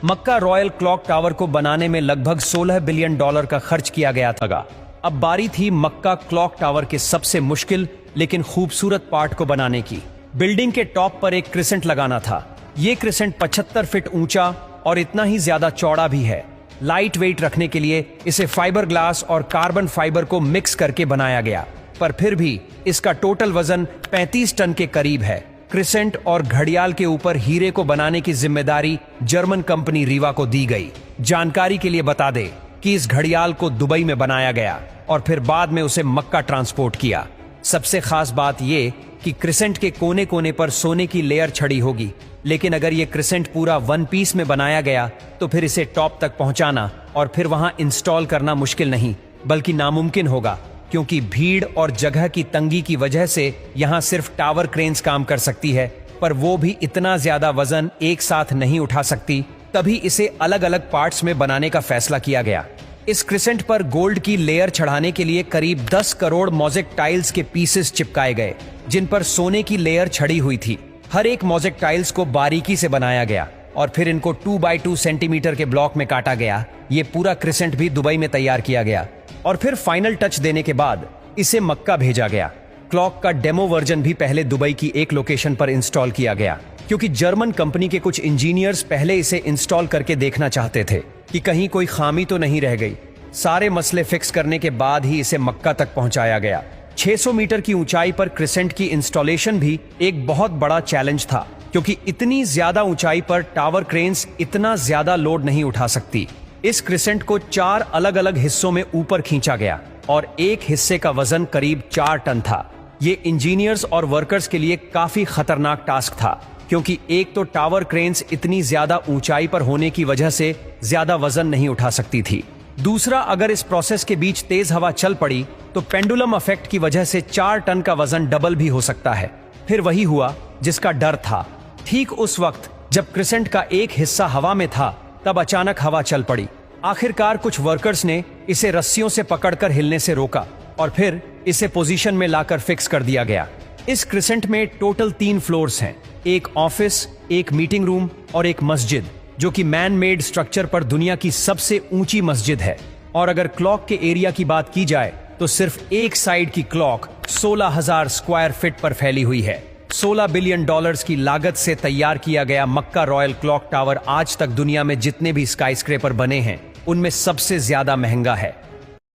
मक्का royal clock tower को बनाने में लगभग $16 बिलियन का खर्च किया गया था। अब बारी थी मक्का क्लॉक टावर के सबसे मुश्किल लेकिन खूबसूरत पार्ट को बनाने की। बिल्डिंग के टॉप पर एक क्रिसेंट लगाना था। ये क्रिसेंट 75 फीट ऊंचा और इतना ही ज्यादा चौड़ा भी है। लाइट वेट रखने के लिए इसे फाइबर ग्लास और कार्बन फाइबर को मिक्स करके बनाया गया, पर फिर भी इसका टोटल वजन 35 टन के करीब है। क्रिसेंट और घड़ियाल के ऊपर हीरे को बनाने की जिम्मेदारी जर्मन कंपनी रीवा को दी गई। जानकारी के लिए बता दें कि इस घड़ियाल को दुबई में बनाया गया और फिर बाद में उसे मक्का ट्रांसपोर्ट किया। सबसे खास बात यह कि क्रिसेंट के कोने कोने पर सोने की लेयर छड़ी होगी, लेकिन अगर ये क्रिसेंट पूरा वन पीस में बनाया गया तो फिर इसे टॉप तक पहुंचाना और फिर वहां इंस्टॉल करना मुश्किल नहीं बल्कि नामुमकिन होगा, क्योंकि भीड़ और जगह की तंगी की वजह से यहां सिर्फ टावर क्रेन्स काम कर सकती है, पर वो भी इतना ज्यादा वजन एक साथ नहीं उठा सकती। तभी इसे अलग अलग पार्ट्स में बनाने का फैसला किया गया। इस क्रिसेंट पर गोल्ड की लेयर चढ़ाने के लिए करीब 10 करोड़ मोज़ेक टाइल्स के पीसेस चिपकाए गए, जिन पर सोने की लेयर छड़ी हुई थी। हर एक मोज़ेक टाइल्स को बारीकी से बनाया गया और फिर इनको 2x2 सेंटीमीटर के ब्लॉक में काटा गया। ये पूरा क्रिसेंट भी दुबई में तैयार किया गया और फिर फाइनल टच देने के बाद इसे मक्का भेजा गया। क्लॉक का डेमो वर्जन भी पहले दुबई की एक लोकेशन पर इंस्टॉल किया गया, क्योंकि जर्मन कंपनी के कुछ इंजीनियर्स पहले इसे इंस्टॉल करके देखना चाहते थे कि कहीं कोई खामी तो नहीं रह गई। सारे मसले फिक्स करने के बाद ही इसे मक्का तक पहुंचाया गया। 600 मीटर की ऊंचाई पर क्रिसेंट की इंस्टॉलेशन भी एक बहुत बड़ा चैलेंज था, क्योंकि इतनी ज्यादा ऊंचाई पर टावर क्रेन्स इतना ज्यादा लोड नहीं उठा सकती। इस क्रिसेंट को 4 अलग अलग हिस्सों में ऊपर खींचा गया और एक हिस्से का वजन करीब 4 टन था। ये इंजीनियर्स और वर्कर्स के लिए काफी खतरनाक टास्क था, क्योंकि एक तो टावर क्रेन्स इतनी ज्यादा ऊंचाई पर होने की वजह से ज्यादा वजन नहीं उठा सकती थी। दूसरा, अगर इस प्रोसेस के बीच तेज हवा चल पड़ी तो पेंडुलम इफेक्ट की वजह से 4 टन का वजन डबल भी हो सकता है। फिर वही हुआ जिसका डर था। ठीक उस वक्त जब क्रिसेंट का एक हिस्सा हवा में था, तब अचानक हवा चल पड़ी। आखिरकार कुछ वर्कर्स ने इसे रस्सियों से पकड़कर हिलने से रोका और फिर इसे पोजीशन में लाकर फिक्स कर दिया गया। इस क्रिसेंट में टोटल 3 फ्लोर्स हैं, एक ऑफिस, एक मीटिंग रूम और एक मस्जिद, जो कि मैन मेड स्ट्रक्चर पर दुनिया की सबसे ऊंची मस्जिद है। और अगर क्लॉक के एरिया की बात की जाए तो सिर्फ एक साइड की क्लॉक 16,000 स्क्वायर फीट पर फैली हुई है। $16 बिलियन की लागत से तैयार किया गया मक्का रॉयल क्लॉक टावर आज तक दुनिया में जितने भी स्काईस्क्रेपर बने हैं उनमें सबसे ज्यादा महंगा है।